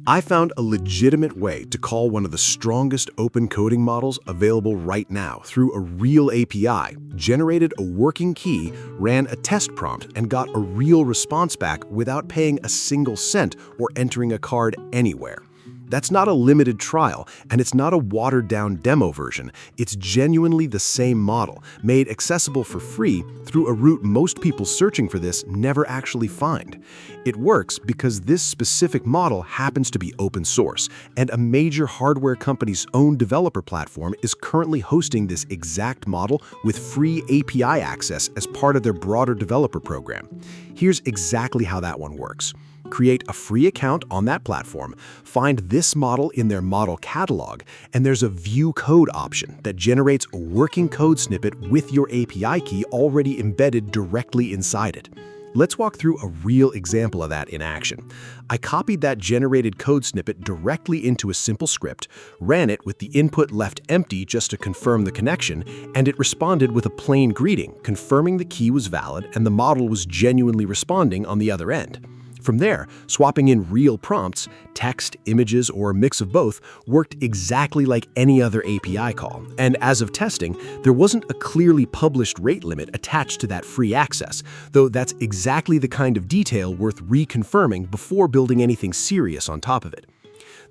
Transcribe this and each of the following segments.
I found a legitimate way to call one of the strongest open coding models available right now through a real API, generated a working key, ran a test prompt, and got a real response back without paying a single cent or entering a card anywhere. That's not a limited trial, and it's not a watered-down demo version. It's genuinely the same model, made accessible for free through a route most people searching for this never actually find. It works because this specific model happens to be open source, and a major hardware company's own developer platform is currently hosting this exact model with free API access as part of their broader developer program. Here's exactly how that one works. Create a free account on that platform, find this model in their model catalog, and there's a View Code option that generates a working code snippet with your API key already embedded directly inside it. Let's walk through a real example of that in action. I copied that generated code snippet directly into a simple script, ran it with the input left empty just to confirm the connection, and it responded with a plain greeting, confirming the key was valid and the model was genuinely responding on the other end. From there, swapping in real prompts, text, images, or a mix of both, worked exactly like any other API call. And as of testing, there wasn't a clearly published rate limit attached to that free access, though that's exactly the kind of detail worth reconfirming before building anything serious on top of it.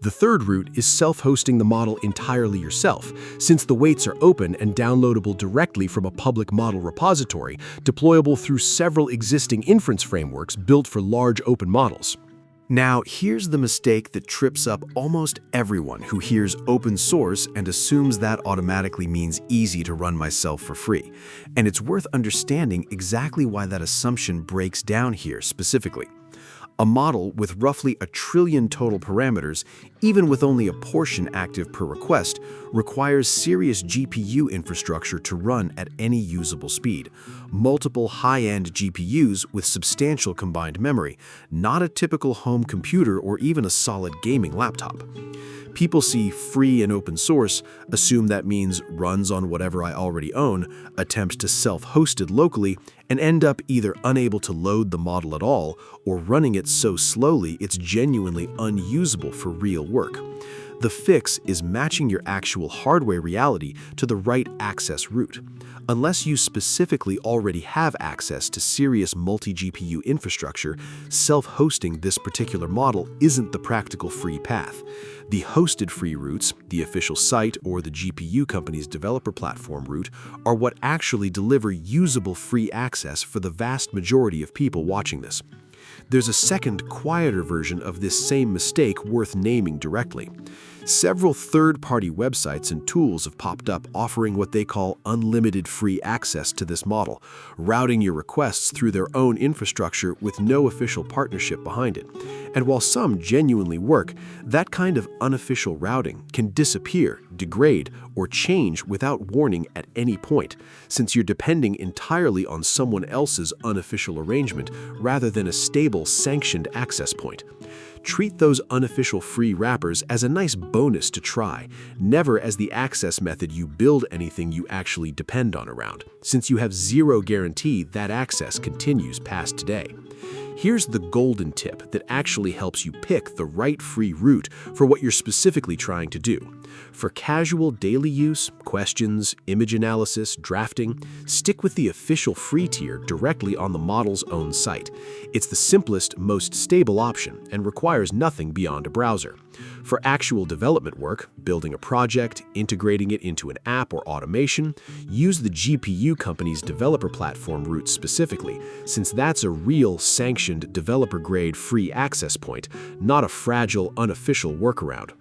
The third route is self-hosting the model entirely yourself, since the weights are open and downloadable directly from a public model repository, deployable through several existing inference frameworks built for large open models. Now, here's the mistake that trips up almost everyone who hears open source and assumes that automatically means easy to run myself for free. And it's worth understanding exactly why that assumption breaks down here specifically. A model with roughly 1 trillion total parameters, even with only a portion active per request, requires serious GPU infrastructure to run at any usable speed. Multiple high-end GPUs with substantial combined memory, not a typical home computer or even a solid gaming laptop. People see free and open source, assume that means runs on whatever I already own, attempt to self-host it locally, and end up either unable to load the model at all or running it so slowly it's genuinely unusable for real work. The fix is matching your actual hardware reality to the right access route. Unless you specifically already have access to serious multi-GPU infrastructure, self-hosting this particular model isn't the practical free path. The hosted free routes, the official site or the GPU company's developer platform route, are what actually deliver usable free access for the vast majority of people watching this. There's a second, quieter version of this same mistake worth naming directly. Several third-party websites and tools have popped up offering what they call unlimited free access to this model, routing your requests through their own infrastructure with no official partnership behind it. And while some genuinely work, that kind of unofficial routing can disappear, degrade, or change without warning at any point, since you're depending entirely on someone else's unofficial arrangement rather than a stable, sanctioned access point. Treat those unofficial free wrappers as a nice bonus to try, never as the access method you build anything you actually depend on around, since you have zero guarantee that access continues past today. Here's the golden tip that actually helps you pick the right free route for what you're specifically trying to do. For casual daily use, questions, image analysis, drafting, stick with the official free tier directly on the model's own site. It's the simplest, most stable option and requires nothing beyond a browser. For actual development work, building a project, integrating it into an app or automation, use the GPU company's developer platform route specifically, since that's a real sanctioned developer-grade free access point, not a fragile, unofficial workaround.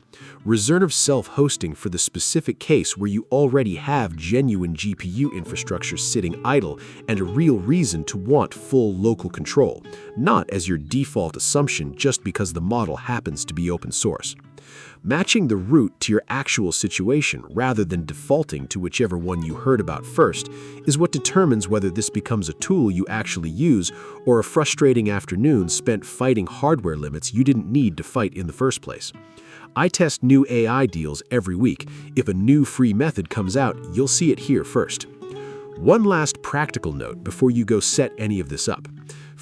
Reserve self-hosting for the specific case where you already have genuine GPU infrastructure sitting idle and a real reason to want full local control, not as your default assumption just because the model happens to be open source. Matching the route to your actual situation rather than defaulting to whichever one you heard about first is what determines whether this becomes a tool you actually use or a frustrating afternoon spent fighting hardware limits you didn't need to fight in the first place. I test new AI deals every week. If a new free method comes out, you'll see it here first. One last practical note before you go set any of this up.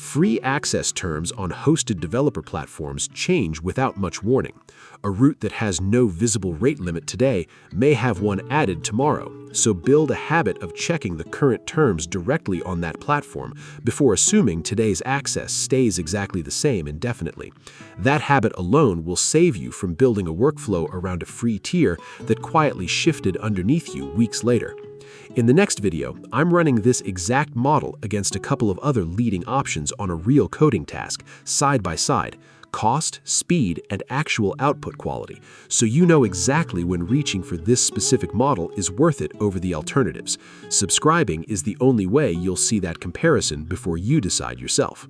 Free access terms on hosted developer platforms change without much warning. A route that has no visible rate limit today may have one added tomorrow, so build a habit of checking the current terms directly on that platform before assuming today's access stays exactly the same indefinitely. That habit alone will save you from building a workflow around a free tier that quietly shifted underneath you weeks later. In the next video, I'm running this exact model against a couple of other leading options on a real coding task, side by side, cost, speed, and actual output quality, so you know exactly when reaching for this specific model is worth it over the alternatives. Subscribing is the only way you'll see that comparison before you decide yourself.